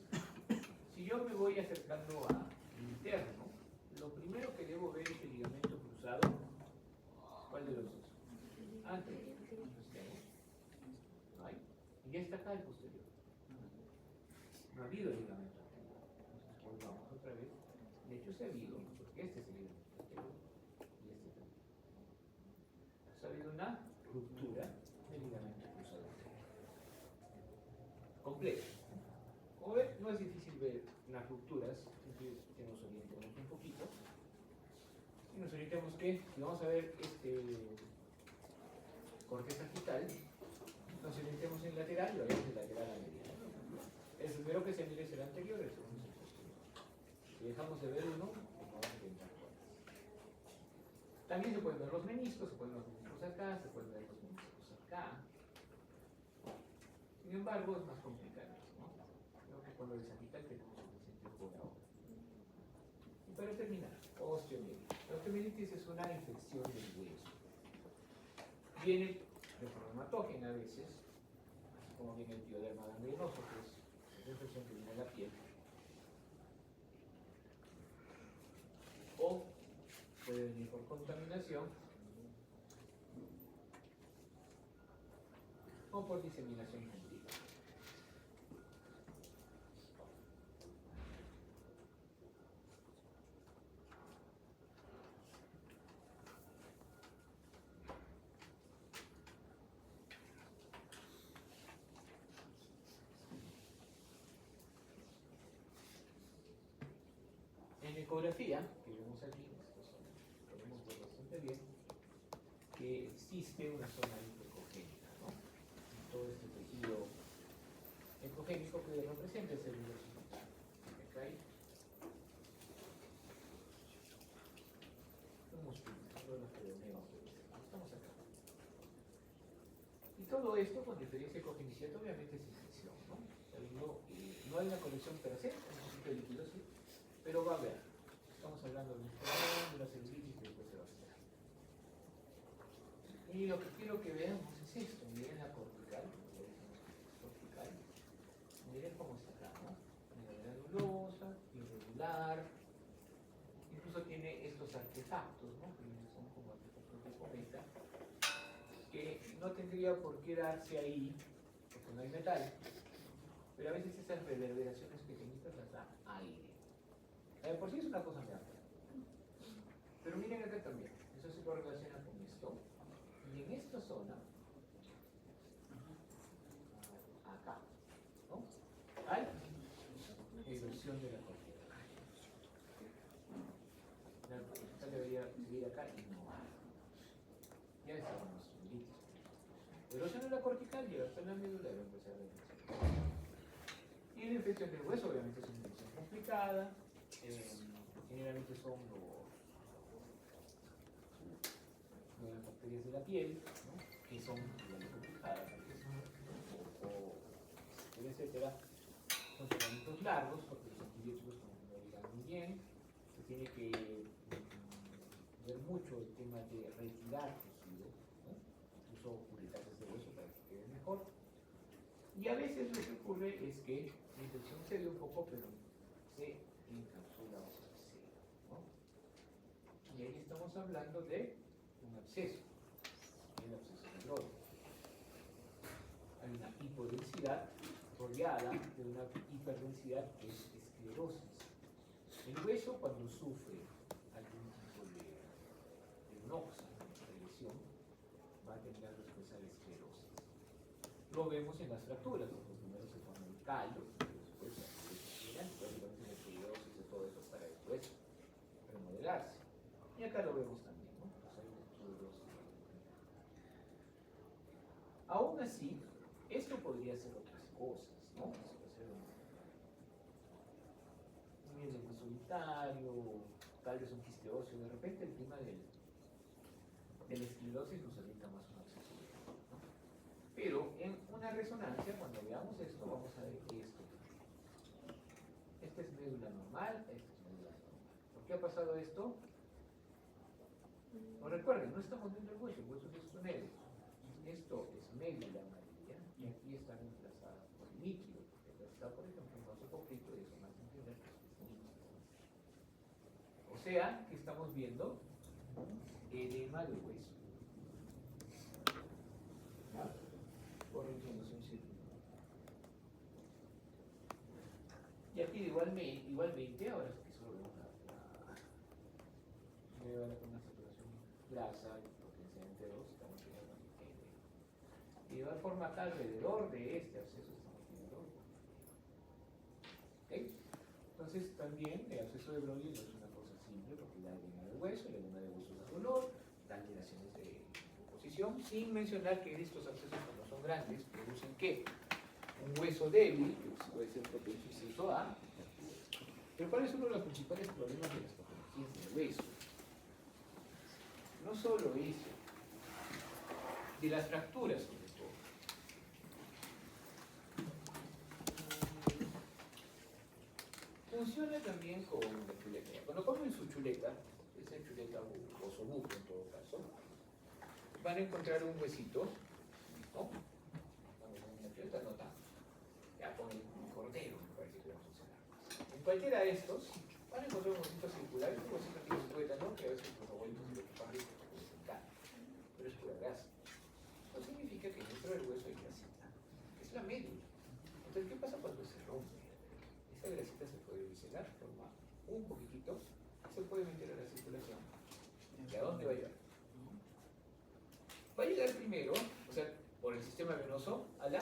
si yo me voy acercando a interno, lo primero que debo ver es el ligamento cruzado. ¿Cuál de los dos? Anterior. ¿No hay? Y ya está acá el posterior. No ha habido el ligamento anterior. Entonces volvamos otra vez. De hecho se ha habido, porque este es el ligamento anterior y este también. Entonces ha habido una ruptura del ligamento cruzado anterior. Completa. Como ven, no es difícil ver las rupturas, entonces que nos orientemos un poquito. Y nos orientemos que, si vamos a ver este corte sagital, nos orientemos en lateral y lo haremos de lateral a medial. El primero que se mire es el anterior, el segundo es el posterior. Si dejamos de ver uno, pues vamos a intentar cuáles. También se pueden ver los meniscos, se pueden ver los meniscos acá, se pueden ver los meniscos acá. Sin embargo, es más complicado, ¿no? Creo que con lo de sagital tenemos suficiente por ahora. Y para terminar, osteomielitis. La osteomielitis es una infección del hueso. Viene de forma hematógena a veces, así como viene el pioderma gangrenoso, que es una infección que viene de la piel. O puede venir por contaminación o por diseminación continua. En ecografía, que vemos aquí, podemos ver bastante bien que existe una zona hipercogénica, ¿no? Todo este tejido ecogénico que representa el cerebro occipital. Acá hay un músculo, los peroneos, estamos acá. Y todo esto, con diferencia ecogenicidad, obviamente es infección, ¿no? No hay una conexión per se, es un tipo de líquido, sí, pero va a haber. Estamos hablando de un colon, de la celulitis, que después se va a hacer. Y lo que quiero que veamos es esto, miren la cortical, miren cómo está acá, ¿no? Miren la granulosa, estos artefactos, ¿no? Que son como artefactos de cometa, que no tendría por qué darse ahí, porque no hay metal, pero a veces esas reverberaciones pequeñitas las da aire. Por sí es una cosa muy amplia. Pero miren acá también, eso se lo relaciona con esto. Y en esta zona, acá, ¿no? Hay erosión de la corteza. La corteza debería seguir acá y no hay. Ya estamos listos. Erosión de la cortical llega hasta la médula y va a empezar a infección. Y la infección del hueso obviamente es una infección complicada. Generalmente son las bacterias de la piel, ¿no? Que son igual complicadas, etcétera. Son tratamientos largos porque los antibióticos como que no llegan muy bien. Se tiene que ver mucho el tema de retirar tejido, ¿no? Incluso publicaciones de hueso para que quede mejor. Y a veces lo que ocurre es que la infección se ve un poco, pero se encapsula o se cede, ¿no? Y ahí estamos hablando de un absceso, el absceso fibroso. Hay una hipodensidad rodeada de una hiperdensidad que es esclerosis. El hueso, cuando sufre algún tipo de noxa, de lesión, va a tener después a la esclerosis. Lo vemos en las fracturas, porque primero se forma el callo, después la esclerosis de todo eso para después remodelarse. Y acá lo vemos también, ¿no? Pues hay esclerosis. Aún así, esto podría ser otras cosas, ¿no? Puede ser un miembro solitario, tal vez un quiste óseo. De repente el tema de la esclerosis nos evita más una accesibilidad, ¿no? Pero en una resonancia, cuando veamos esto, vamos a ver que esta es médula normal, esta es médula normal. ¿Por qué ha pasado esto? No recuerden, no estamos viendo el hueso es un nervio. Esto es médula amarilla y aquí está reemplazada por líquido, porque acá está, por ejemplo, un vaso conflicto y eso más entender que es líquido. O sea, que estamos viendo edema de hueso. ¿Ya? Corrigiéndose un círculo. Y aquí igualmente ahora es que solo vemos una saturación grasa y potencialmente 2, estamos viendo y de igual forma acá alrededor de este absceso estamos viendo. ¿Okay? Entonces también el absceso de Broglie no es una cosa simple porque da edema de hueso, el edema de hueso da dolor, da alteraciones de composición, sin mencionar que estos abscesos cuando son grandes producen ¿qué? Un hueso débil, que puede ser propenso a. Pero ¿cuál es uno de los principales problemas de las patologías del hueso? No solo eso, de las fracturas sobre todo. Funciona también con la chuleta. Cuando comen su chuleta, esa chuleta o osobuco en todo caso, van a encontrar un huesito, ¿no? Cuando comen la chuleta no tanto. Ya con el cordero me parece que va a funcionar más. En cualquiera de estos, van a encontrar un huesito circular, un huesito que se puede, ¿no? Que a veces los abuelitos se lo preparan porque les encanta, pero es pura grasa. Eso significa que dentro del hueso hay grasita, que es la médula. Entonces, ¿qué pasa cuando se rompe? Esa grasita se puede biselar, forma un poquitito, se puede meter a la circulación. ¿Y a dónde va a llegar? Va a llegar primero, o sea, por el sistema venoso, a la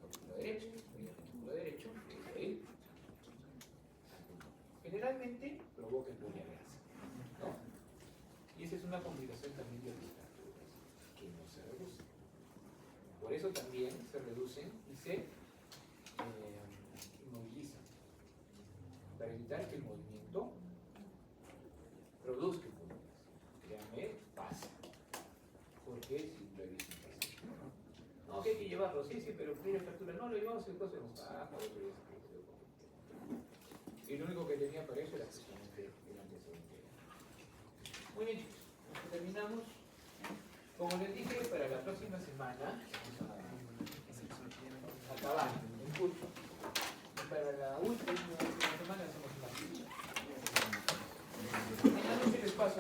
aurícula derecha. Y el aurículo derecho, desde ahí, generalmente provoca embolia grasa, ¿no? Y esa es una complicación también de las fracturas, que no se reduce. Por eso también se reducen y se inmovilizan, para evitar que el movimiento produzca inmovilidad. Créanme, pasa. Porque si lo he visto pasar. No, que hay que llevarlo, sí, pero tiene fractura. No, lo llevamos en cosas, y lo único que tenía para eso era precisamente el antecedente. Muy bien, chicos, terminamos. Como les dije, para la próxima semana vamos a acabar el curso. Y para la última semana hacemos una ficha.